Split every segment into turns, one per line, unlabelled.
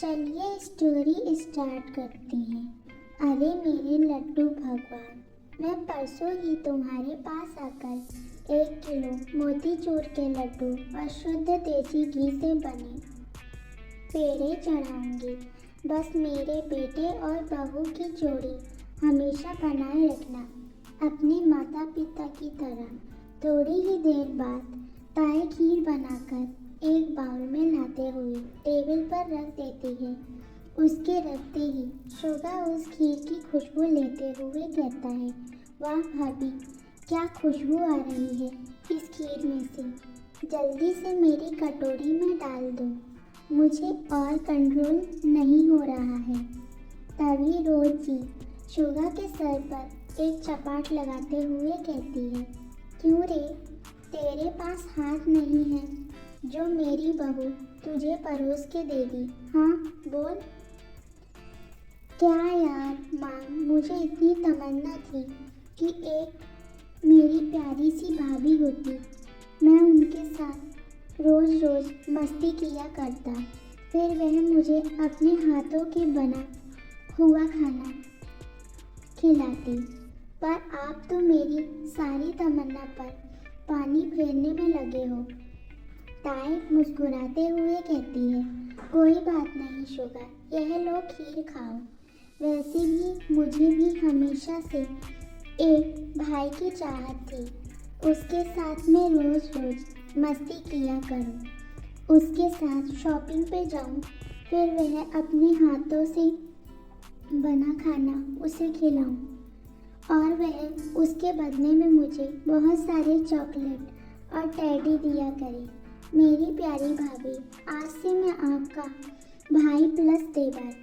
चलिए story start करते हैं। अरे मेरे लड्डू भगवान, मैं परसों ही तुम्हारे पास आकर 1 किलो मोतीचूर के लड्डू और शुद्ध देसी घी से बने पेड़े चढ़ाऊंगी। बस मेरे बेटे और बहू की जोड़ी हमेशा बनाए रखना, अपने माता पिता की तरह। थोड़ी ही देर बाद ताई खीर बनाकर एक बाउल में लाते हुए टेबल पर रख देती है। उसके रखते ही शोभा उस खीर की खुशबू लेते हुए कहता है, वाह भाभी, क्या खुशबू आ रही है इस खीर में से। जल्दी से मेरी कटोरी में डाल दो, मुझे और कंट्रोल नहीं हो रहा है। तभी रोज जी शोभा के सर पर एक चपाट लगाते हुए कहती है, क्यों रे, तेरे पास हाथ नहीं है जो मेरी बहू तुझे परोस के देगी? हाँ बोल। क्या यार माँ, मुझे इतनी तमन्ना थी कि एक मेरी प्यारी सी भाभी होती, मैं उनके साथ रोज रोज मस्ती किया करता, फिर वह मुझे अपने हाथों के बना हुआ खाना खिलाती। पर आप तो मेरी सारी तमन्ना पर पानी फेरने में लगे हो। ताई मुस्कुराते हुए कहती है, कोई बात नहीं शोभा, यह लो खीर खाओ। वैसे भी मुझे भी हमेशा से एक भाई की चाहत थी, उसके साथ मैं रोज रोज मस्ती किया करूं, उसके साथ शॉपिंग पे जाऊं, फिर वह अपने हाथों से बना खाना उसे खिलाऊं और वह उसके बदले में मुझे बहुत सारे चॉकलेट और टेडी दिया करे। मेरी प्यारी भाभी, आज से मैं आपका भाई प्लस देवर।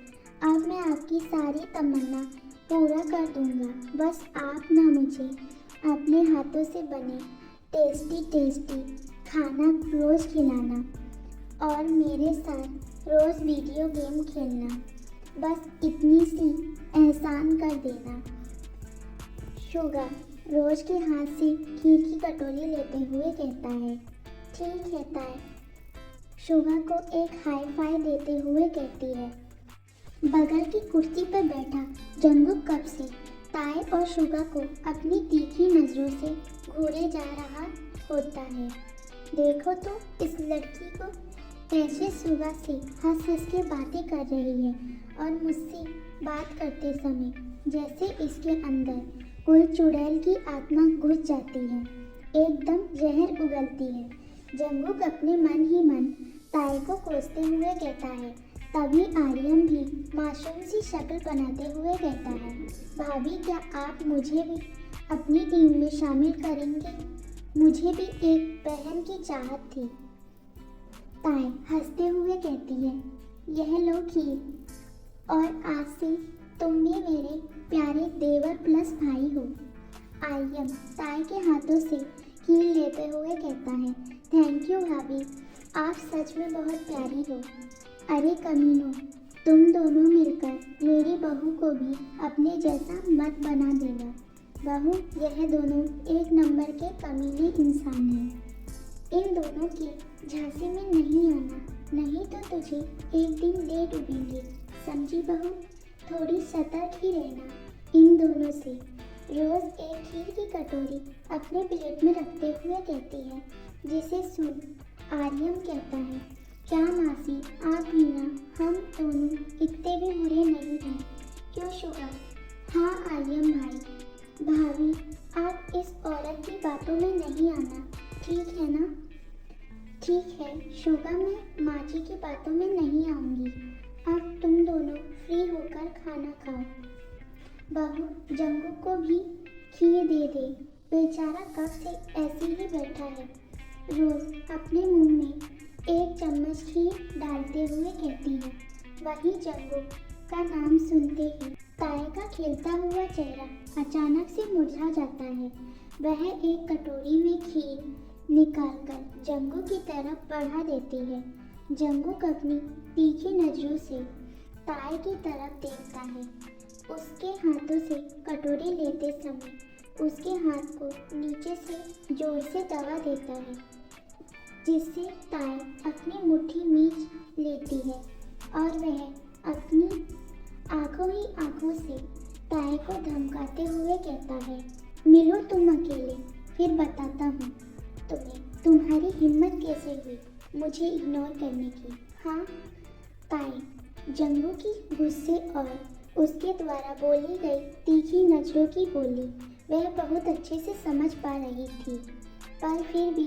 अब मैं आपकी सारी तमन्ना पूरा कर दूंगा। बस आप ना मुझे अपने हाथों से बने टेस्टी टेस्टी खाना रोज खिलाना और मेरे साथ रोज वीडियो गेम खेलना, बस इतनी सी एहसान कर देना। शोभा रोज के हाथ से खीर की कटोरी लेते हुए कहता है, ठीक है ताई। शोभा को एक हाई फाई देते हुए कहती है। बगल की कुर्सी पर बैठा जंगुक कब से ताई और शोभा को अपनी तीखी नजरों से घूरे जा रहा होता है। देखो तो इस लड़की को कैसे सुबह से हंस हंस के बातें कर रही है और मुझसे बात करते समय जैसे इसके अंदर कोई चुड़ैल की आत्मा घुस जाती है, एकदम जहर उगलती है। जंगुक अपने मन ही मन ताई को कोसते हुए कहता है। तभी आर्यन भी मासूम सी शक्ल बनाते हुए कहता है, भाभी क्या आप मुझे भी अपनी टीम में शामिल करेंगे? मुझे भी एक बहन की चाहत थी। ताई हंसते हुए कहती है, यह लो खीर और आज से तुम भी मेरे प्यारे देवर प्लस भाई हो। आर्यन ताई के हाथों से खीर लेते हुए कहता है, थैंक यू भाभी, आप सच में बहुत प्यारी हो। अरे कमीनों, तुम दोनों मिलकर मेरी बहू को भी अपने जैसा मत बना देना। बहू, यह दोनों एक नंबर के कमीने इंसान हैं। इन दोनों की झांसे में नहीं आना, नहीं तो तुझे एक दिन ले डूबेंगे। समझी बहू? थोड़ी सतर्क ही रहना इन दोनों से। रोज एक खीर की कटोरी अपने प्लेट में रखते हुए कहती है, जिसे सुन आर्यन कहता है, क्या मासी, आप भी ना, हम दोनों इतने भी बुरे नहीं हैं, क्यों शोभा? हाँ आर्यन भाई, भाभी, आप इस औरत की बातों में नहीं आना, ठीक है ना? ठीक है शोभा, मैं माँ जी की बातों में नहीं आऊँगी। अब तुम दोनों फ्री होकर खाना खाओ। बहू, जंगुक को भी खीर दे दे, बेचारा कब से ऐसे ही बैठा है। रोज अपने मुंह में एक चम्मच खीर डालते हुए कहती है। वही जंगुक का नाम सुनते ही ताई का खिलता हुआ चेहरा अचानक से मुरझा जाता है। वह एक कटोरी में खीर निकालकर जंगुक की तरफ बढ़ा देती है। जंगुक अपनी तीखी नजरों से ताई की तरफ देखता है। उसके हाथों से कटोरी लेते समय उसके हाथ को नीचे से जोर से दबा देता है, जिससे ताई अपनी मुट्ठी मींच लेती है। और वह अपनी आंखों ही आंखों से ताए को धमकाते हुए कहता है, मिलो तुम अकेले, फिर बताता हूँ तुम्हें तुम्हारी हिम्मत कैसे हुई मुझे इग्नोर करने की। हाँ ताए, जंगू की गुस्से और उसके द्वारा बोली गई तीखी नजरों की बोली वह बहुत अच्छे से समझ पा रही थी, पर फिर भी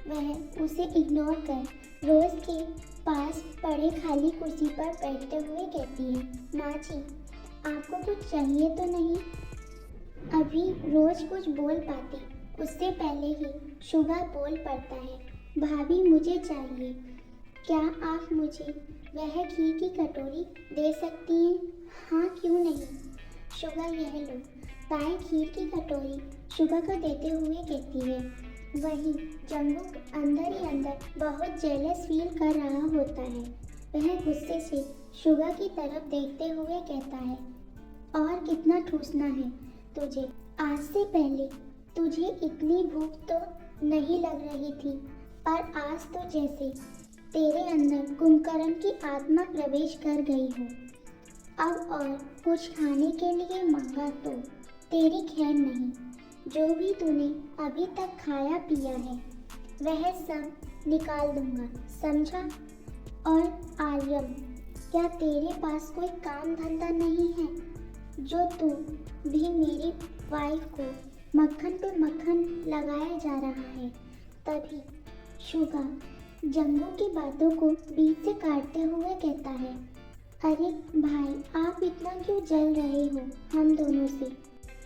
वह उसे इग्नोर कर रोज के पास पड़े खाली कुर्सी पर बैठते हुए कहती है, माँ जी आपको कुछ चाहिए तो नहीं? अभी रोज कुछ बोल पाती, उससे पहले ही शुगा बोल पड़ता है, भाभी मुझे चाहिए, क्या आप मुझे वह खीर की कटोरी दे सकती हैं? हाँ क्यों नहीं, शुगा यह लो। ताए खीर की कटोरी शुगा को देते हुए कहती है। वहीं जंगू अंदर ही अंदर बहुत जेलस फील कर रहा होता है। वह गुस्से से शुगा की तरफ देखते हुए कहता है, और कितना ठूसना है तुझे, आज से पहले तुझे इतनी भूख तो नहीं लग रही थी, पर आज तो जैसे तेरे अंदर कुंभकर्ण की आत्मा प्रवेश कर गई हो। अब और कुछ खाने के लिए मांगा तो तेरी खैर नहीं, जो भी तूने अभी तक खाया पिया है वह सब निकाल दूंगा, समझा? और आर्यम, क्या तेरे पास कोई काम धंधा नहीं है जो तू भी मेरी वाइफ को मक्खन पे मक्खन लगाया जा रहा है? तभी शुगा जंगू की बातों को बीच से काटते हुए कहता है, अरे भाई आप इतना क्यों जल रहे हो हम दोनों से?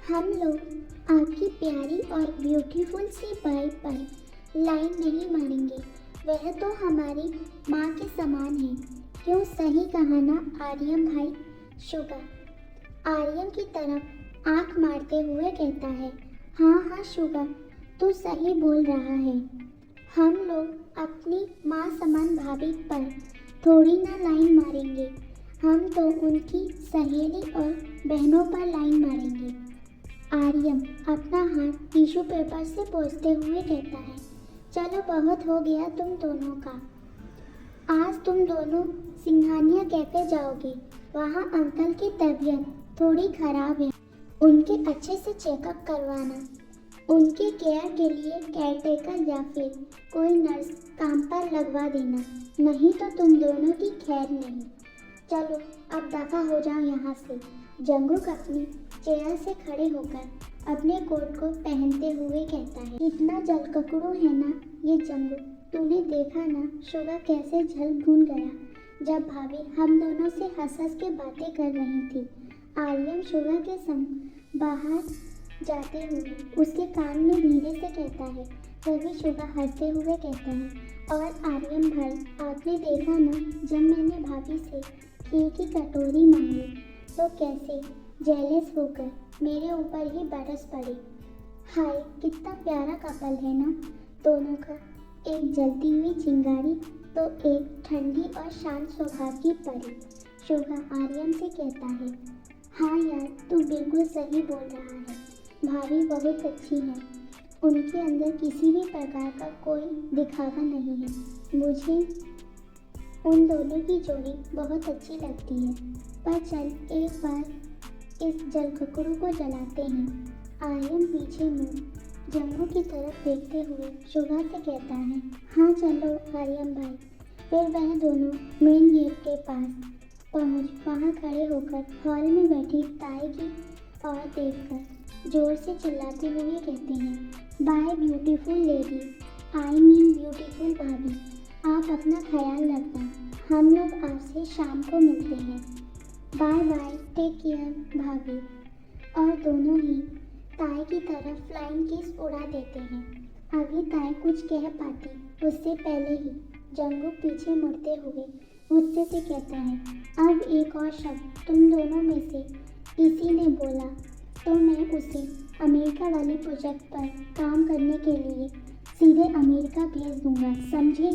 हम लोग आपकी प्यारी और ब्यूटीफुल सी बाई पर लाइन नहीं मारेंगे, वह तो हमारी माँ के समान है, क्यों सही कहा ना आर्यम भाई? शुगा आर्यम की तरफ आंख मारते हुए कहता है, हाँ हाँ शुगा तू सही बोल रहा है, हम लोग अपनी माँ समान भाभी पर थोड़ी ना लाइन मारेंगे, हम तो उनकी सहेली और बहनों पर लाइन मारेंगे। आर्यम अपना हाथ टिश्यू पेपर से पोंछते हुए कहता है, चलो बहुत हो गया तुम दोनों का, आज तुम दोनों सिंघानिया कैफे जाओगे, वहाँ अंकल की तबीयत थोड़ी खराब है, उनके अच्छे से चेकअप करवाना, उनके केयर के लिए केयरटेकर या फिर कोई नर्स काम पर लगवा देना, नहीं तो तुम दोनों की खैर नहीं। चलो अब दफा हो जाओ यहाँ से। जंगूक अपनी चेयर से खड़े होकर अपने कोट को पहनते हुए कहता है, इतना जलककड़ू है ना ये जंगू, तूने देखा ना शुगा कैसे जल भून गया जब भाभी हम दोनों से हंस हंस के बातें कर रही थी। आर्यम शुगा के संग बाहर जाते हुए उसके कान में धीरे से कहता है, तभी शुगा हंसते हुए कहता है, और आर्यम भाई आपने देखा ना जब मैंने भाभी से खीर की कटोरी मांगी तो कैसे जेलस होकर मेरे ऊपर ही बरस पड़े। हाय कितना प्यारा कपल है ना दोनों का, एक जलती हुई चिंगारी तो एक ठंडी और शांत स्वभाव की परी। शुगा आर्यम से कहता है, हाँ यार तू बिल्कुल सही बोल रहा है, भाभी बहुत अच्छी है, उनके अंदर किसी भी प्रकार का कोई दिखावा नहीं है, मुझे उन दोनों की जोड़ी बहुत अच्छी लगती है, पर चल एक बार इस जलककड़ू को जलाते हैं। आर्यम पीछे मुड़ जंगू की तरफ देखते हुए शुगा से कहता है, हाँ चलो आर्यम भाई। फिर वह दोनों मेन गेट के पास पहुँच वहाँ खड़े होकर हॉल में बैठी ताई की और देखकर जोर से चिल्लाते हुए कहते हैं, bye beautiful lady, I mean beautiful bhabhi, आप अपना ख्याल रखना, हम लोग आपसे शाम को मिलते हैं, बाय बाय, टेक केयर भाभी। और दोनों ही ताई की तरफ फ्लाइंग किस उड़ा देते हैं। अभी ताई कुछ कह पाती उससे पहले ही जंगू पीछे मुड़ते हुए गुस्से से कहता है, अब एक और शब्द तुम दोनों में से किसी ने बोला तो मैं उसे अमेरिका वाले प्रोजेक्ट पर काम करने के लिए सीधे अमेरिका भेज दूंगा, समझे?